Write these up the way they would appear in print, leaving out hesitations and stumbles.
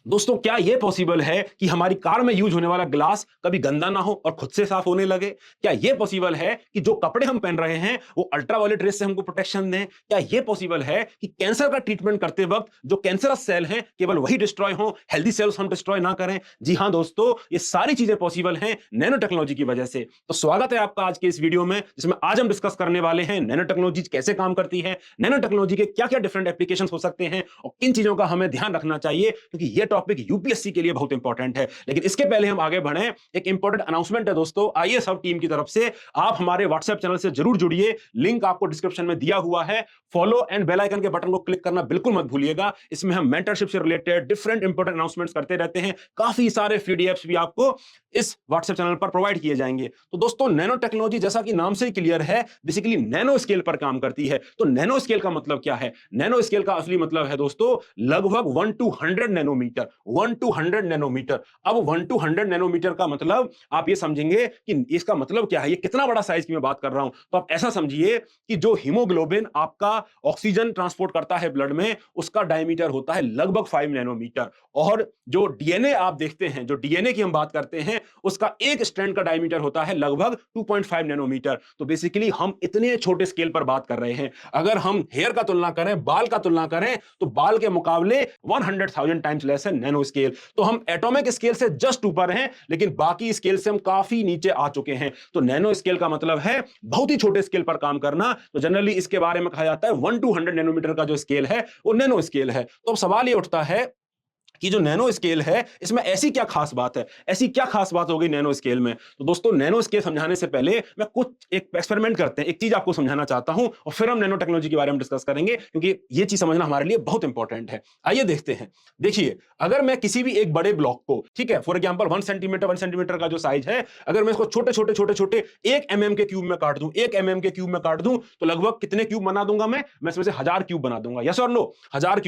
दोस्तों, क्या यह पॉसिबल है कि हमारी कार में यूज होने वाला ग्लास कभी गंदा ना हो और खुद से साफ होने लगे? क्या यह पॉसिबल है कि जो कपड़े हम पहन रहे हैं वो अल्ट्रावायलेट रेस से हमको प्रोटेक्शन दें? क्या यह पॉसिबल है कि कैंसर का ट्रीटमेंट करते वक्त जो कैंसरस सेल हैं केवल वही डिस्ट्रॉय हो, हेल्दी सेल्स हम डिस्ट्रॉय ना करें? जी हां दोस्तों, ये सारी चीजें पॉसिबल हैं नैनो टेक्नोलॉजी की वजह से। तो स्वागत है आपका आज के इस वीडियो में, जिसमें आज हम डिस्कस करने वाले हैं नैनो टेक्नोलॉजी कैसे काम करती है, नैनो टेक्नोलॉजी के क्या-क्या डिफरेंट एप्लीकेशंस हो सकते हैं और किन चीजों का हमें ध्यान रखना चाहिए, क्योंकि यह टॉपिक यूपीएससी के लिए बहुत इंपॉर्टेंट है। लेकिन इसके पहले हम आगे बढ़ें, एक इंपॉर्टेंट अनाउंसमेंट है दोस्तों, आइए सब टीम की तरफ से आप हमारे व्हाट्सएप चैनल से जरूर जुड़िए। लिंक आपको डिस्क्रिप्शन में दिया हुआ है। फॉलो एंड बेल आइकन के बटन को क्लिक करना बिल्कुल मत भूलिएगा। इसमें हम मेंटरशिप से रिलेटेड डिफरेंट इंपॉर्टेंट अनाउंसमेंट्स करते रहते हैं। काफी सारे पीडीएफ्स भी आपको इस व्हाट्सएप चैनल पर प्रोवाइड किए जाएंगे। तो दोस्तों, नैनो टेक्नोलॉजी जैसा कि नाम से ही क्लियर है, बेसिकली नैनो स्केल पर काम करती है। तो नैनो स्केल का मतलब क्या है? नैनो स्केल का असली मतलब है दोस्तों लगभग 1 to 100 नैनोमीटर। 1 to 100 nanometre. अब 1 to 100 नैनोमीटर का मतलब आप ये समझेंगे कि इसका मतलब क्या है, ये कितना बड़ा साइज की मैं बात कर रहा हूं। तो आप ऐसा समझिए कि जो हीमोग्लोबिन आपका ऑक्सीजन ट्रांसपोर्ट करता है ब्लड में, उसका डायमीटर होता है लगभग 5 नैनोमीटर। और जो डीएनए आप देखते हैं, जो डीएनए की हम बात करते हैं, उसका एक स्ट्रैंड का डायमीटर होता है लगभग 2.5 नैनोमीटर। तो बेसिकली हम इतने छोटे स्केल पर बात कर रहे हैं। अगर हम हेयर का तुलना करें, बाल का तुलना करें, तो बाल के मुकाबले 100,000 टाइम्स लेस है नैनो स्केल। तो हम एटॉमिक स्केल से जस्ट ऊपर हैं, लेकिन बाकी स्केल से हम काफी नीचे आ चुके हैं। तो नैनो स्केल का मतलब है बहुत ही छोटे स्केल पर काम करना। तो जनरली इसके बारे में कहा जाता है 1 to 100 नैनोमीटर का जो स्केल है वो नैनो स्केल है। तो अब सवाल ये उठता है कि जो नैनो स्केल है, इसमें ऐसी क्या खास बात है? ऐसी क्या खास बात हो गई नैनो स्केल में? तो दोस्तों, नैनो स्केल समझाने से पहले मैं कुछ एक एक्सपेरिमेंट करते हैं, एक चीज आपको समझाना चाहता हूं और फिर हम नैनो टेक्नोलॉजी के बारे में डिस्कस करेंगे, क्योंकि ये चीज समझना हमारे लिए बहुत इंपॉर्टेंट है। आइए देखते हैं। देखिए, अगर मैं किसी भी एक बड़े ब्लॉक को, ठीक है, फॉर एग्जांपल 1 सेंटीमीटर का जो साइज है, अगर मैं इसको छोटे छोटे छोटे छोटे 1 mm के क्यूब में काट दूं, 1 mm के क्यूब में काट दूं, तो लगभग कितने क्यूब बना दूंगा मैं इसमें से 1000 क्यूब बना दूंगा। यस और नो? 1000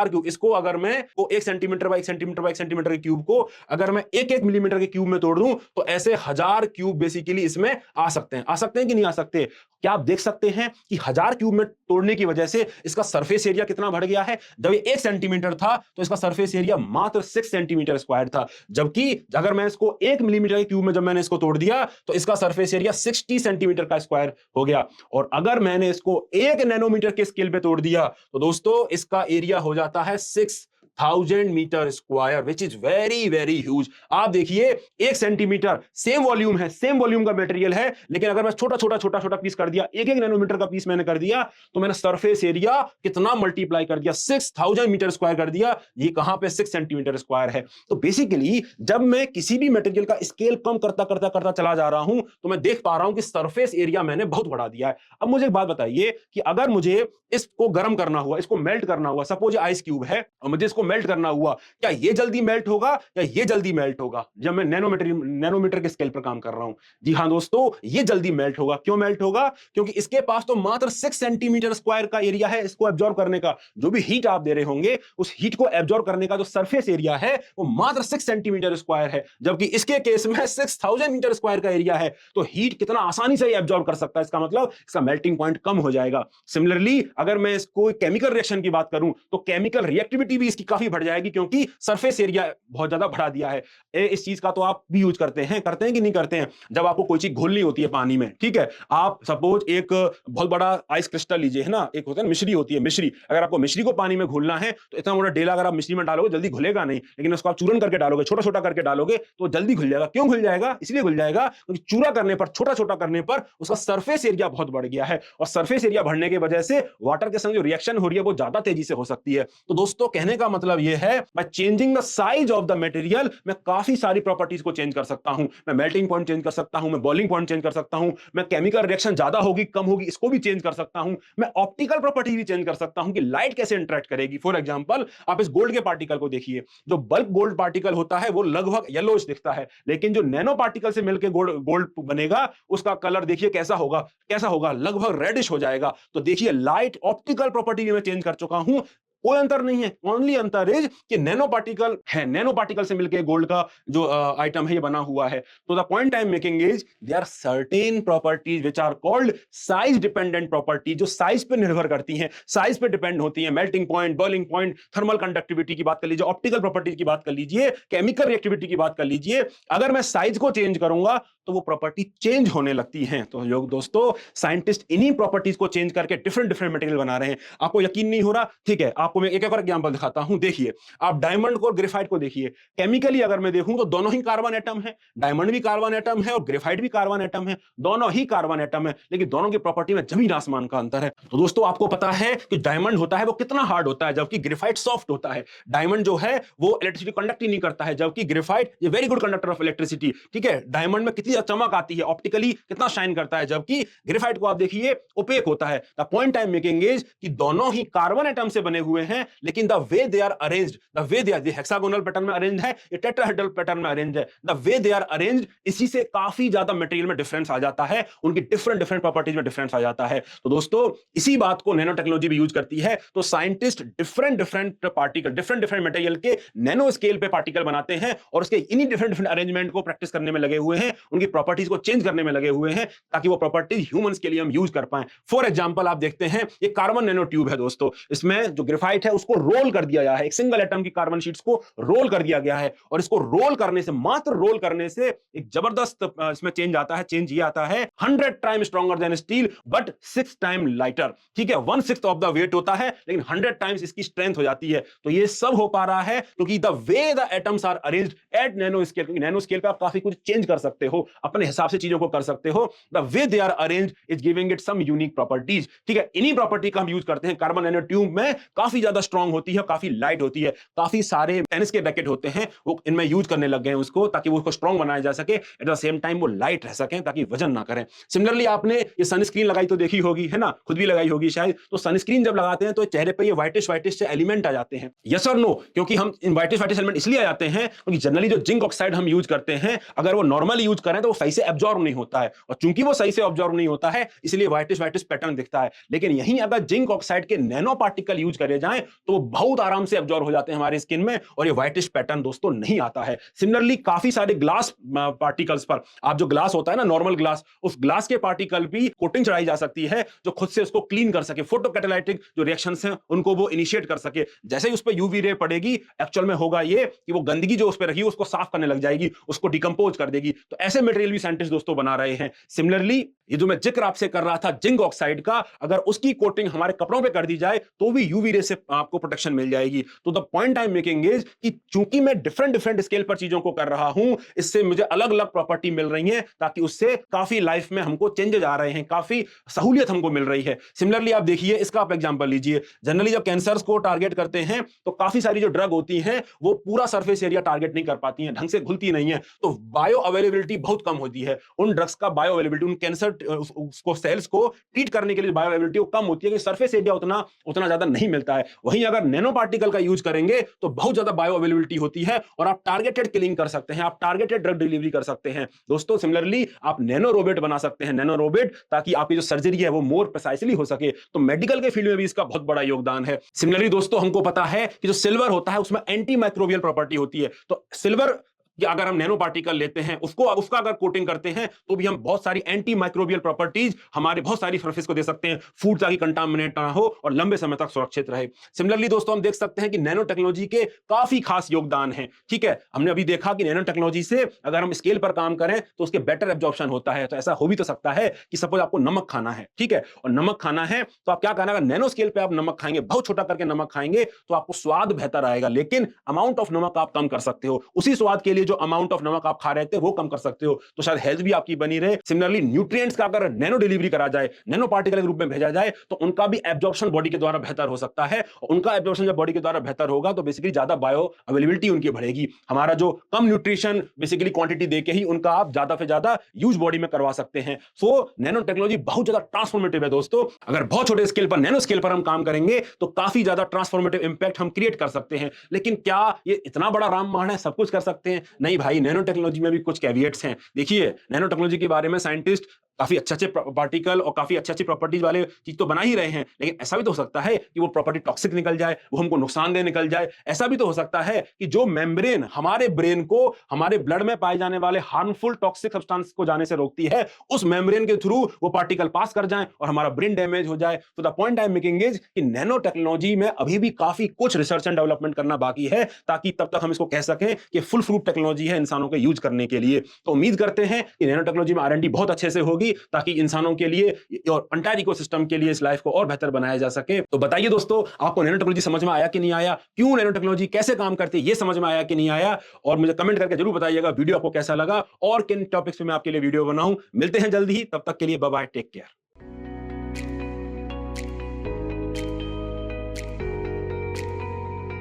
क्यूब। इसको अगर मैं को 1 centimetre by 1 centimetre by 1 centimetre के क्यूब को अगर मैं 1-1 मिलीमीटर के क्यूब में तोड़ दूं, तो ऐसे 1000 क्यूब बेसिकली इसमें आ सकते हैं। आ सकते हैं कि नहीं आ सकते? क्या आप देख सकते हैं कि 1000 क्यूब में तोड़ने की वजह से इसका सरफेस एरिया कितना बढ़ गया है? जब ये 1 सेंटीमीटर था तो इसका सरफेस एरिया मात्र 6 सेंटीमीटर स्क्वायर था, जबकि अगर मैं इसको 1 मिलीमीटर के क्यूब में जब मैंने इसको तोड़ दिया तो इसका सरफेस एरिया 60 सेंटीमीटर का स्क्वायर हो गया। और अगर मैंने इसको 1 नैनोमीटर के स्केल पे तोड़ दिया तो दोस्तों इसका एरिया हो जाता है 6000 metre square, which is very very huge. आप देखिए, 1 सेंटीमीटर सेम वॉल्यूम है, सेम वॉल्यूम का मटेरियल है, लेकिन अगर मैं छोटा छोटा छोटा छोटा पीस कर दिया, 1-1 नैनोमीटर का पीस मैंने कर दिया, तो मैंने सरफेस एरिया कितना मल्टीप्लाई कर दिया, 6000 मीटर स्क्वायर कर दिया। ये कहां पे 6 सेंटीमीटर स्क्वायर है। तो बेसिकली जब मैं किसी भी मटेरियल का स्केल कम करता करता करता चला जा रहा हूं, तो मैं देख पा रहा हूं कि सरफेस एरिया मैंने बहुत बढ़ा दिया है। अब मुझे एक बात बताइए कि अगर मुझे इसको गर्म करना हुआ, इसको मेल्ट करना हुआ, सपोज आइस क्यूब है और मुझे इसको मेल्ट करना हुआ, क्या ये जल्दी मेल्ट होगा या ये जल्दी मेल्ट होगा जब मैं नैनोमीटर के स्केल पर काम कर रहा हूं? जी हां दोस्तों, ये जल्दी मेल्ट होगा। क्यों मेल्ट होगा? क्योंकि इसके पास तो मात्र 6 सेंटीमीटर स्क्वायर का एरिया है इसको एब्जॉर्ब करने का। जो भी हीट आप दे रहे होंगे, उस हीट को एब्जॉर्ब करने का जो सरफेस एरिया है वो मात्र 6 सेंटीमीटर स्क्वायर है, जबकि इसके केस में 6000 मीटर स्क्वायर का एरिया है। तो हीट कितना आसानी से एब्जॉर्ब कर सकता है, इसका मतलब इसका मेल्टिंग पॉइंट कम हो जाएगा। सिमिलरली अगर मैं इसको केमिकल रिएक्शन की बात करूं, तो केमिकल रिएक्टिविटी भी इसकी काफी बढ़ जाएगी, क्योंकि सरफेस एरिया बहुत ज्यादा बढ़ा दिया है। इस चीज का तो आप भी यूज करते हैं कि नहीं करते हैं? जब आपको कोई चीज घोलनी होती है पानी में, ठीक है, आप सपोज एक बहुत बड़ा आइस क्रिस्टल लीजिए, है ना, एक होता है मिश्री होती है, मिश्री। अगर आपको मिश्री को पानी में घोलना है, तो इतना बड़ा डेला अगर आप मिश्री में डालोगे जल्दी घुलेगा नहीं, लेकिन उसको आप चूरन करके डालोगे, छोटा छोटा करके डालोगे, तो जल्दी घुल जाएगा। क्यों घुल जाएगा? इसलिए घुल जाएगा क्योंकि चूरा करने पर, छोटा छोटा करने पर उसका सरफेस एरिया बहुत बढ़ गया है, और सरफेस एरिया बढ़ने की वजह से वाटर के संग जो रिएक्शन हो रही है वो ज्यादा तेजी से हो सकती है। तो दोस्तों, कहने का मतलब यह है, by changing the size of the material मैं काफी सारी प्रॉपर्टीज को चेंज कर सकता हूं। मैं मेल्टिंग पॉइंट चेंज कर सकता हूं, मैं बॉइलिंग पॉइंट चेंज कर सकता हूं, मैं केमिकल रिएक्शन ज्यादा होगी कम होगी इसको भी चेंज कर सकता हूं, मैं ऑप्टिकल प्रॉपर्टी भी चेंज कर सकता हूं कि लाइट कैसे इंटरेक्ट करेगी। फॉर एग्जांपल, आप इस गोल्ड के पार्टिकल को देखिए, जो बल्क गोल्ड पार्टिकल होता है वो लगभग येलोइश दिखता है, लेकिन जो नैनो पार्टिकल से मिलकर गोल्ड बनेगा उसका कलर देखिए कैसा होगा, लगभग रेडिश हो जाएगा। तो देखिए, लाइट ऑप्टिकल प्रॉपर्टी में चेंज कर चुका हूं, कोई अंतर नहीं है। ओनली अंतर इज कि नैनो पार्टिकल है, नैनो पार्टिकल से मिलकर गोल्ड का जो आइटम है ये बना हुआ है। तो the point I am making is there are certain properties which are called size dependent property, जो साइज पे निर्भर करती हैं, साइज पे डिपेंड होती है। Melting point, boiling point, thermal conductivity की बात कर लीजिए, ऑप्टिकल प्रॉपर्टीज की बात कर लीजिए, केमिकल रिएक्टिविटी की बात कर लीजिए। अगर मैं साइज को चेंज करूंगा तो वो प्रॉपर्टी चेंज होने लगती है। तो लोग दोस्तों, साइंटिस्ट इन्हीं प्रॉपर्टीज को चेंज करके डिफरेंट डिफरेंट मटेरियल बना रहे हैं। आपको यकीन नहीं हो रहा, ठीक है, आपको मैं एक और एग्जांपल दिखाता हूं। देखिए, आप डायमंड को और ग्रेफाइट को देखिए। केमिकली अगर मैं देखूं तो दोनों ही कार्बन एटम है। डायमंड भी कार्बन एटम है और ग्रेफाइट भी कार्बन एटम है, दोनों ही कार्बन एटम है, लेकिन दोनों की प्रॉपर्टी में जमीन आसमान का अंतर है। तो दोस्तों, आपको पता है कि डायमंड होता है वो कितना हार्ड होता है, जबकि ग्रेफाइट सॉफ्ट होता है। डायमंड जो है वो इलेक्ट्रिसिटी कंडक्ट ही नहीं करता है, जबकि ग्रेफाइट ये very good conductor of electricity. ठीक है, डायमंड में कितनी चमक आती है, ऑप्टिकली कितना शाइन करता है, जबकि ग्रेफाइट को आप देखिए ओपेक होता है। The point I am making is कि दोनों ही कार्बन एटम से बने हुए हैं, लेकिन the way they are arranged, the way they are hexagonal pattern में अरेंज है, ये टेट्राहेड्रल पैटर्न में अरेंज है। The way they are arranged, इसी से काफी ज्यादा मटेरियल में डिफरेंस आ जाता है, उनकी डिफरेंट डिफरेंट प्रॉपर्टीज में डिफरेंस आ जाता है। तो दोस्तों, इसी बात को नैनो टेक्नोलॉजी भी यूज करती है। तो scientist different different particle, different different material के नैनो स्केल पे पार्टिकल बनाते हैं और उसके इन्हीं डिफरेंट डिफरेंट अरेंजमेंट को प्रैक्टिस करने में लगे हुए हैं, उनकी प्रॉपर्टीज को चेंज करने में लगे हुए हैं, ताकि वो प्रॉपर्टीज ह्यूमंस के लिए हम यूज कर पाएं। फॉर एग्जांपल, आप देखते हैं ये कार्बन नैनो ट्यूब है दोस्तों, इसमें जो ग्रेफाइट है उसको रोल कर दिया गया है, एक सिंगल एटम की कार्बन शीट्स को रोल कर दिया गया है, और इसको रोल करने से, मात्र रोल करने से एक जबरदस्त इसमें चेंज आता है। चेंज ये आता है 100 time stronger than still but 6 time lighter. ठीक है, 1/6 ऑफ द वेट होता है, लेकिन 100 टाइम्स इसकी स्ट्रेंथ हो जाती है। तो ये सब हो पा रहा है क्योंकि the way the atoms are arranged at nano scale. क्योंकि नैनो स्केल पे आप काफी कुछ चेंज कर सकते हो, अपने हिसाब से चीजों को कर सकते हो। The way they are arranged is giving it some unique properties. ठीक है, इन्हीं प्रॉपर्टी का हम यूज करते हैं। कार्बन नैनो ट्यूब में काफी ज्यादा स्ट्रॉन्ग होती है, काफी लाइट होती है, काफी सारे टेनिस के रैकेट होते हैं वो इनमें यूज करने लग गए हैं उसको, ताकि वो उसको स्ट्रॉन्ग बनाया जा सके, एट द सेम टाइम वो लाइट रह सके, ताकि वजन ना करें। सिमिलरली, आपने ये सनस्क्रीन लगाई तो देखी होगी, है ना, खुद भी लगाई होगी शायद। तो सनस्क्रीन जब लगाते हैं तो चेहरे पे ये व्हाइटिश व्हाइटिश से एलिमेंट आ जाते हैं। यस और नो? क्योंकि हम इन व्हाइटिश व्हाइटिश एलिमेंट इसलिए आ जाते हैं क्योंकि जनरली जो जिंक ऑक्साइड हम यूज करते हैं, अगर वो नॉर्मली यूज करें तो वो सही से एब्जॉर्ब नहीं होता है, और चूंकि वो सही से एब्जॉर्ब नहीं होता है, इसलिए व्हाइटिश व्हाइटिश पैटर्न दिखता है। लेकिन यहीं अगर जिंक ऑक्साइड के नैनो पार्टिकल यूज करे जाएं तो वो बहुत आराम से एब्जॉर्ब हो जाते हैं हमारी स्किन में, और ये व्हाइटिश पैटर्न दोस्तों नहीं आता है। सिमिलरली, काफी सारे ग्लास पार्टिकल्स पर, आप जो ग्लास होता है ना, नॉर्मल ग्लास, उस ग्लास के पार्टिकल भी कोटिंग चढ़ाई जा सकती है जो खुद से उसको क्लीन कर सके, फोटो कैटालाइटिक जो रिएक्शंस हैं उनको वो इनिशिएट कर सके। जैसे ही उस पर यूवी रे पड़ेगी, एक्चुअल में होगा ये कि वो गंदगी जो उस पर रखी है उसको साफ करने लग जाएगी, उसको डिकम्पोज कर देगी। तो ऐसे मटेरियल भी साइंटिस्ट दोस्तों बना रहे हैं। सिमिलरली, ये जो मैं जिक्र आपसे कर रहा था जिंक ऑक्साइड का, अगर उसकी कोटिंग हमारे कपड़ों पे कर दी जाए तो भी यूवी रे से आपको प्रोटेक्शन मिल जाएगी। तो the point I am making is कि चूंकि मैं डिफरेंट डिफरेंट स्केल पर चीजों को कर रहा हूं, इससे मुझे अलग अलग प्रॉपर्टी मिल रही है, ताकि उससे काफी लाइफ में हमको चेंजेस आ रहे हैं, काफी सहूलियत हमको मिल रही है। सिमिलरली, आप देखिए, इसका आप एग्जांपल लीजिए। जनरली जब कैंसर्स को टारगेट करते हैं तो काफी सारी जो ड्रग होती हैं वो पूरा सरफेस एरिया टारगेट नहीं कर पाती हैं, ढंग से घुलती नहीं है, तो बायो अवेलेबिलिटी बहुत कम होती है उन ड्रग्स का। बायो अवेलेबिलिटी, उन कैंसर उसको सेल्स को ट्रीट करने के लिए बायो अवेलेबिलिटी कम होती है कि सरफेस एरिया उतना उतना ज्यादा नहीं मिलता है। वहीं अगर नैनो पार्टिकल का यूज करेंगे तो बहुत ज्यादा बायो अवेलेबिलिटी होती है और आप टारगेटेड किलिंग कर सकते हैं, आप टारगेटेड ड्रग डिलीवरी कर सकते हैं। दोस्तों, सिमिलरली आप नैनो रोबोट बना सकते हैं, नैनो रोबोट, ताकि आपकी जो सर्जरी है वो मोर प्रिसाइसली हो सके। तो मेडिकल के फील्ड में भी इसका बहुत बड़ा योगदान है। सिमिलरली दोस्तों, हमको पता है कि जो सिल्वर होता है उसमें एंटी माइक्रोबियल प्रॉपर्टी होती है। तो सिल्वर कि अगर हम नैनो पार्टिकल लेते हैं, उसका अगर कोटिंग करते हैं तो भी हम बहुत सारी एंटी माइक्रोबियल प्रॉपर्टीज हमारे बहुत सारी सरफेस को दे सकते हैं, फूड ताकि कंटामिनेट ना हो और लंबे समय तक सुरक्षित रहे। सिमिलरली दोस्तों, हम देख सकते हैं कि नैनो टेक्नोलॉजी के काफी खास योगदान है। ठीक है, हमने अभी देखा कि नैनो टेक्नोलॉजी से अगर हम स्केल पर काम करें तो उसके बेटर एब्जॉर्प्शन होता है। तो ऐसा हो भी तो सकता है कि सपोज आपको नमक खाना है, ठीक है, और नमक खाना है तो आप क्या करना, अगर नैनो स्केल पे आप नमक खाएंगे, बहुत छोटा करके नमक खाएंगे, तो आपको स्वाद बेहतर आएगा, लेकिन अमाउंट ऑफ नमक आप कम कर सकते हो। उसी स्वाद के लिए जो अमाउंट ऑफ नमक आप खा रहे थे वो कम कर सकते हो, तो शायद हेल्थ भी आपकी बनी रहे। सिमिलरली, न्यूट्रिएंट्स का अगर नैनो डिलीवरी करा जाए, नैनो पार्टिकल के रूप में भेजा जाए, तो उनका भी एब्जॉर्प्शन बॉडी के द्वारा बेहतर हो सकता है। उनका एब्जॉर्प्शन जब बॉडी के द्वारा बेहतर होगा तो बेसिकली ज्यादा बायो अवेलेबिलिटी उनकी बढ़ेगी। हमारा जो कम न्यूट्रिशन बेसिकली क्वांटिटी देके ही उनका आप ज्यादा से ज्यादा यूज बॉडी में करवा सकते हैं। सो नैनो टेक्नोलॉजी बहुत ज्यादा ट्रांसफॉर्मेटिव है दोस्तों। अगर बहुत छोटे स्केल पर, नैनो स्केल पर हम काम करेंगे तो काफी ज्यादा ट्रांसफॉर्मेटिव इंपैक्ट हम क्रिएट कर सकते हैं। लेकिन क्या ये इतना बड़ा रामबाण है, सब कुछ कर सकते हैं? नहीं भाई, नैनो टेक्नोलॉजी में भी कुछ कैविएट्स हैं। देखिए, नैनो टेक्नोलॉजी के बारे में साइंटिस्ट काफी अच्छे-अच्छे पार्टिकल और काफी अच्छी-अच्छी प्रॉपर्टीज वाले चीज तो बना ही रहे हैं, लेकिन ऐसा भी तो हो सकता है कि वो प्रॉपर्टी टॉक्सिक निकल जाए, वो हमको नुकसानदेह निकल जाए। ऐसा भी तो हो सकता है कि जो मेम्ब्रेन हमारे ब्रेन को हमारे ब्लड में पाए जाने वाले हार्मफुल टॉक्सिक सब्सटेंस को जाने से रोकती है, उस मेम्ब्रेन के थ्रू वो पार्टिकल पास कर जाएं और हमारा ब्रेन डैमेज हो जाए। तो the point I am making is कि नैनो टेक्नोलॉजी में अभी भी काफी कुछ रिसर्च एंड डेवलपमेंट करना बाकी है, ताकि तब तक हम इसको कह सकें कि फुल फ्रूट टेक्नोलॉजी है इंसानों के यूज करने के लिए। तो उम्मीद करते हैं कि नैनो टेक्नोलॉजी में R&D बहुत अच्छे से होगी, ताकि इंसानों के लिए और एंटायर इकोसिस्टम के लिए इस लाइफ को और बेहतर बनाया जा सके। तो बताइए दोस्तों, आपको नैनो टेक्नोलॉजी समझ में आया कि नहीं आया? क्यों नैनो टेक्नोलॉजी कैसे काम करती है, ये समझ में आया कि नहीं आया? और मुझे कमेंट करके जरूर बताइएगा वीडियो आपको कैसा लगा और किन टॉपिक्स पे मैं आपके लिए वीडियो बनाऊं। मिलते हैं जल्दी ही, तब तक के लिए बाय बाय, टेक केयर।